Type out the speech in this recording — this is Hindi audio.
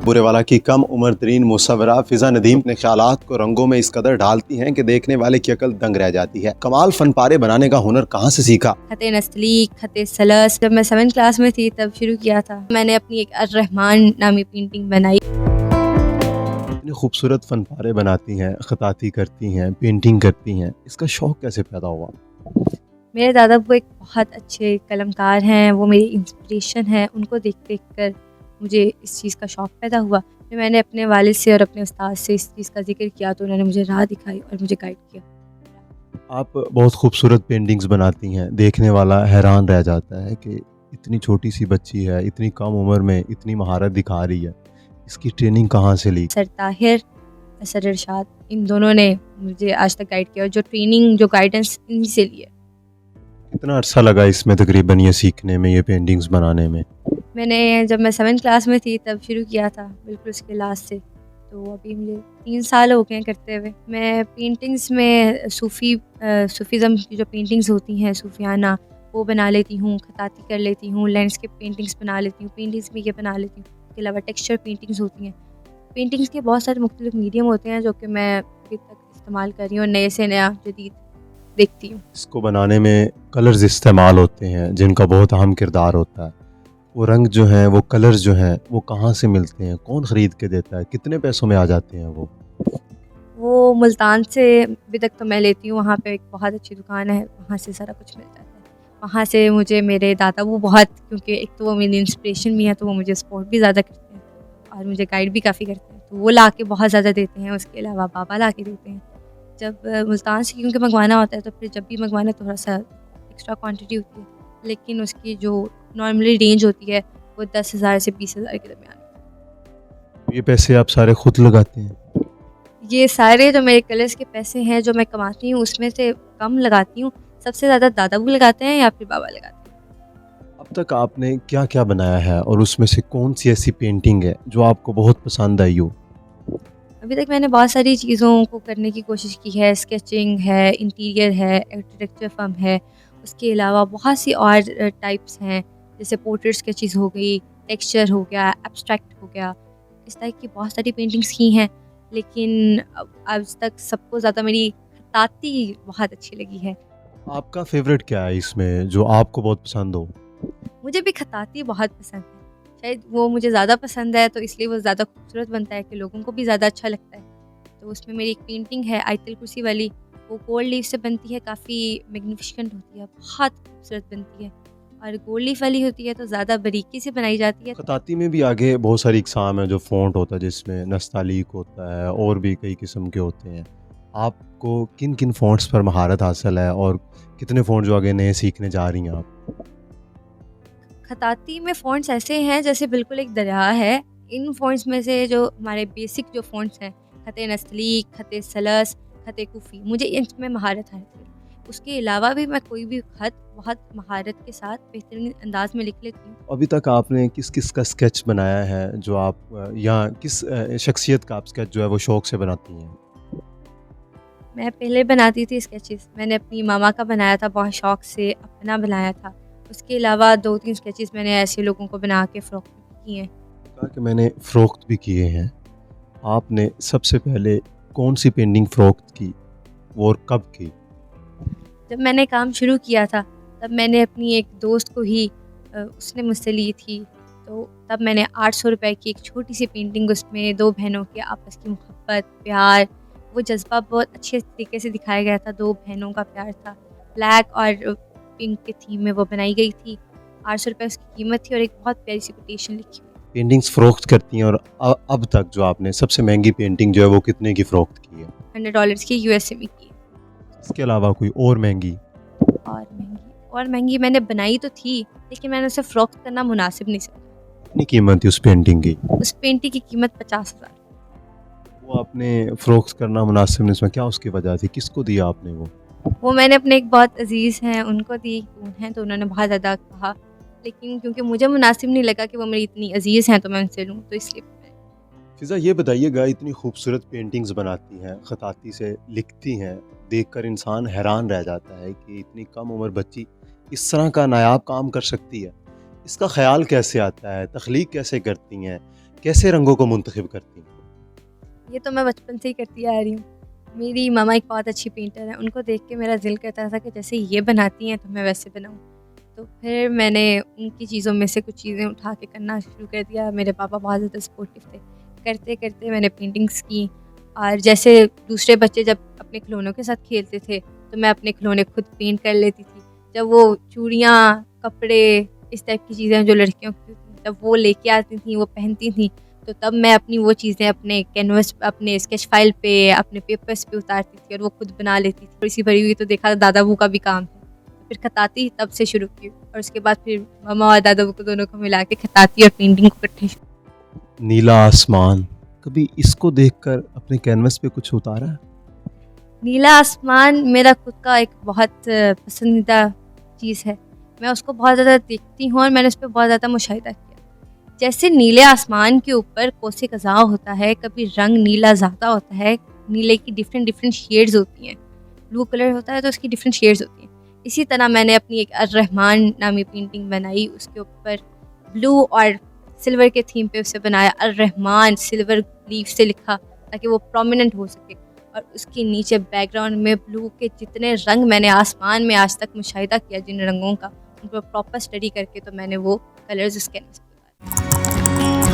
बुरेवाला की कम उम्र तरीन मुसव्वरा फिजा नदीम अपने ख्यालात को रंगों में इस कदर ढालती हैं कि देखने वाले की अकल दंग रह जाती है। कमाल फन पारे बनाने का हुनर कहाँ से सीखा? खते नस्तलीक, खते सलस जब मैं 7th क्लास में थी तब शुरू किया था। मैंने अपनी एक अर्रहमान नामी पेंटिंग बनाई। इतने खूबसूरत फन पारे बनाती हैं, खताती करती हैं, पेंटिंग करती हैं, इसका शौक कैसे पैदा हुआ? मेरे दादा वो एक बहुत अच्छे कलमकार हैं, वो मेरी इंस्पिरेशन है। उनको देख देख कर मुझे इस चीज़ का शौक़ पैदा हुआ। फिर मैंने अपने वालिद से और अपने उस्ताद से इस चीज़ का ज़िक्र किया तो उन्होंने मुझे राह दिखाई और मुझे गाइड किया। आप बहुत खूबसूरत पेंटिंग्स बनाती हैं, देखने वाला हैरान रह जाता है कि इतनी छोटी सी बच्ची है, इतनी कम उम्र में इतनी महारत दिखा रही है, इसकी ट्रेनिंग कहाँ से ली? सर ताहिर, सर इरशाद, इन दोनों ने मुझे आज तक गाइड किया और जो ट्रेनिंग जो गाइडेंस इन्हीं से ली है। कितना अरसा लगा इसमें तकरीबन ये सीखने में, ये पेंटिंग्स बनाने में? मैंने जब मैं 7th क्लास में थी तब शुरू किया था, बिल्कुल उसके लास्ट से। तो अभी मुझे 3 साल हो गए हैं करते हुए। मैं पेंटिंग्स में सूफ़ीज़्म की जो पेंटिंग्स होती हैं सूफियाना, वो बना लेती हूँ, खताती कर लेती हूँ, लैंडस्केप पेंटिंग्स बना लेती हूँ, पेंटिंग्स में ये बना लेती हूँ। इसके अलावा टेक्सचर पेंटिंग्स होती हैं। पेंटिंग्स के बहुत सारे मुख्तलिफ मीडियम होते हैं जो कि मैं अभी तक इस्तेमाल कर रही हूँ और नए से नया जदीद देखती हूँ। इसको बनाने में कलर्स इस्तेमाल होते हैं जिनका बहुत अहम किरदार होता है। वो रंग जो हैं, वो कलर्स जो हैं, वो कहाँ से मिलते हैं? कौन ख़रीद के देता है? कितने पैसों में आ जाते हैं वो? वो मुल्तान से अभी तक तो मैं लेती हूँ, वहाँ पे एक बहुत अच्छी दुकान है, वहाँ से सारा कुछ मिल जाता है। वहाँ से मुझे मेरे दादा वो बहुत, क्योंकि एक तो वो मेरी इंस्पिरेशन भी है तो वो मुझे सपोर्ट भी ज़्यादा करते हैं और मुझे गाइड भी काफ़ी करते हैं, तो वो ला के बहुत ज़्यादा देते हैं। उसके अलावा पापा ला के देते हैं। जब मुल्तान से क्योंकि मंगवाना होता है तो फिर जब भी मंगवाना थोड़ा सा एक्स्ट्रा क्वांटिटी होती है, लेकिन उसकी जो नॉर्मली रेंज होती है वो 10,000 से 20,000 के दरमियान। ये पैसे आप सारे खुद लगाते हैं? ये सारे जो मेरे कलर्स के पैसे हैं जो मैं कमाती हूँ उसमें से कम लगाती हूँ। सबसे ज़्यादा दादा वो लगाते हैं या फिर बाबा लगाते हैं। अब तक आपने क्या-क्या बनाया है और उसमें से कौन-सी ऐसी पेंटिंग है जो आपको बहुत पसंद आई हो? अभी तक मैंने बहुत सारी चीज़ों को करने की कोशिश की है। स्केचिंग है, इंटीरियर है, आर्किटेक्चर फर्म है। उसके अलावा बहुत सी और टाइप्स हैं, जैसे पोर्ट्रेट स्केचेस हो गई, टेक्सचर हो गया, एब्स्ट्रैक्ट हो गया। इस टाइप की बहुत सारी पेंटिंग्स की हैं, लेकिन आज तक सबको ज़्यादा मेरी खताती बहुत अच्छी लगी है। आपका फ़ेवरेट क्या है इसमें जो आपको बहुत पसंद हो? मुझे भी खताती बहुत पसंद है। शायद वो मुझे ज़्यादा पसंद है तो इसलिए वो ज़्यादा खूबसूरत बनता है कि लोगों को भी ज़्यादा अच्छा लगता है। तो उसमें मेरी एक पेंटिंग है आयतल कुर्सी वाली, वो गोल्ड लीफ से बनती है, काफ़ी मैग्निफिसेंट होती है, बहुत खूबसूरत बनती है। और गोल्ड लीफ वाली होती है तो ज़्यादा बारीकी से बनाई जाती है। खताती में भी आगे बहुत सारी इकसाम है, जो फ़ॉन्ट होता है जिसमें नस्तालीक होता है और भी कई किस्म के होते हैं। आपको किन-किन फ़ॉन्ट्स पर महारत हासिल है और कितने फ़ॉन्ट जो आगे नए सीखने जा रही हैं आप? खताती में फ़ॉन्ट्स ऐसे हैं जैसे बिल्कुल एक दरिया है। इन फ़ॉन्ट्स में से जो हमारे बेसिक जो फ़ॉन्ट्स हैं, खते नस्तलीक, खते सलस, खते कुफ़ी, मुझे इनमें महारत है। उसके अलावा भी मैं कोई भी ख़त बहुत महारत के साथ बेहतरीन अंदाज में लिख लेती हूँ। अभी तक आपने किस-किस का स्केच बनाया है जो आप या किस शख्सियत का आप स्केच जो है वो शौक़ से बनाती हैं? मैं पहले बनाती थी स्केचेस। मैंने अपनी मामा का बनाया था बहुत शौक़ से, अपना बनाया था। उसके अलावा 2-3 स्केचेस मैंने ऐसे लोगों को बना के फ़रोख्त भी किए हैं। कहा कि मैंने फ़रोख्त भी किए हैं। आपने सबसे पहले कौन-सी पेंटिंग फ़रोख्त की और कब की? जब मैंने काम शुरू किया था तब मैंने अपनी एक दोस्त को ही उसने मुझसे ली थी, तो तब मैंने 800 रुपए की एक छोटी-सी पेंटिंग, उसमें 2 बहनों के आपस की मोहब्बत, प्यार, वो जज़्बा बहुत अच्छे तरीके से दिखाया गया था। 2 बहनों का प्यार था। ब्लैक और पिंक के थीम में वो बनाई गई थी। 800 रुपए उसकी कीमत थी और एक बहुत प्यारी-सी कोटेशन लिखी हुई। पेंटिंग्स फ़रोख्त करती हैं और अब तक जो आपने सबसे महँगी पेंटिंग जो है वो कितने की फ़रोख्त की है? $100 की यूएसए में की। इसके अलावा कोई और महँगी? और महँगी मैंने बनाई तो थी, लेकिन मैंने उसे फ़रोख्त करना मुनासिब नहीं समझा। कितनी कीमत थी उस पेंटिंग की? उस पेंटिंग की कीमत 50,000। वो आपने फ़रोख्त करना मुनासिब नहीं समझा, क्या उसकी वजह थी? किसको दिया आपने वो? वो मैंने अपने एक बहुत अज़ीज़ हैं उनको दी हैं, तो उन्होंने बहुत ज़्यादा कहा, लेकिन क्योंकि मुझे मुनासिब नहीं लगा कि वो मेरी इतनी अज़ीज़ हैं तो मैं उनसे लूँ, तो इसलिए। फ़िज़ा ये बताइएगा, इतनी खूबसूरत पेंटिंग्स बनाती हैं, ख़ताती से लिखती हैं, देखकर इंसान हैरान रह जाता है कि इतनी कम उम्र बच्ची इस तरह का नायाब काम कर सकती है। इसका ख़्याल कैसे आता है? तख़लीक कैसे करती हैं? कैसे रंगों को मुंतखब करती हैं? ये तो मैं बचपन से ही करती आ रही हूँ। मेरी मामा एक बहुत अच्छी पेंटर हैं, उनको देख के मेरा दिल करता था कि जैसे ये बनाती हैं तो मैं वैसे बनाऊँ। तो फिर मैंने उनकी चीज़ों में से कुछ चीज़ें उठा के करना शुरू कर दिया। मेरे पापा बहुत ज़्यादा सपोर्टिव थे। करते-करते मैंने पेंटिंग्स की और जैसे दूसरे बच्चे जब अपने खिलौनों के साथ खेलते थे, तो मैं अपने खिलौने खुद पेंट कर लेती थी। जब वो चूड़ियाँ, कपड़े, इस टाइप की चीज़ें जो लड़कियों की होती हैं, जब वो लेके आती थीं, वो पहनती थीं, तो तब मैं अपनी वो चीज़ें अपने कैनवस अपने स्केच फाइल पे, अपने पेपर्स पे उतारती थी और वो खुद बना लेती थी। थोड़ी-सी बड़ी हुई तो देखा दादाबू का भी काम है। फिर खताती तब से शुरू की और उसके बाद फिर मम्मा और दादाबू को दोनों को मिला के खताती और पेंटिंग को इकट्ठे शुरू। नीला आसमान, कभी इसको देखकर अपने कैनवस पे कुछ उतारा है? नीला आसमान मेरा खुद का एक बहुत पसंदीदा चीज़ है। मैं उसको बहुत ज़्यादा देखती हूँ और मैंने उस पे बहुत ज़्यादा मुशाहिदा किया। जैसे नीले आसमान के ऊपर कोसे कज़ा होता है, कभी रंग नीला ज़्यादा होता है, नीले की डिफ़रेंट डिफ़रेंट शेड्स होती हैं। ब्लू कलर होता है तो उसकी डिफ़रेंट शेड्स होती हैं। इसी तरह मैंने अपनी एक अर्रहमान नामी पेंटिंग बनाई, उसके ऊपर ब्लू और सिल्वर के थीम पे उसे बनाया अर्रहमान सिल्वर लीफ से लिखा ताकि वो प्रोमिनेंट हो सके और उसके नीचे बैकग्राउंड में ब्लू के जितने रंग मैंने आसमान में आज तक मुशाहिदा किया जिन रंगों का, उनको प्रॉपर स्टडी करके तो मैंने वो कलर्स उस कैनवस पे उतारे।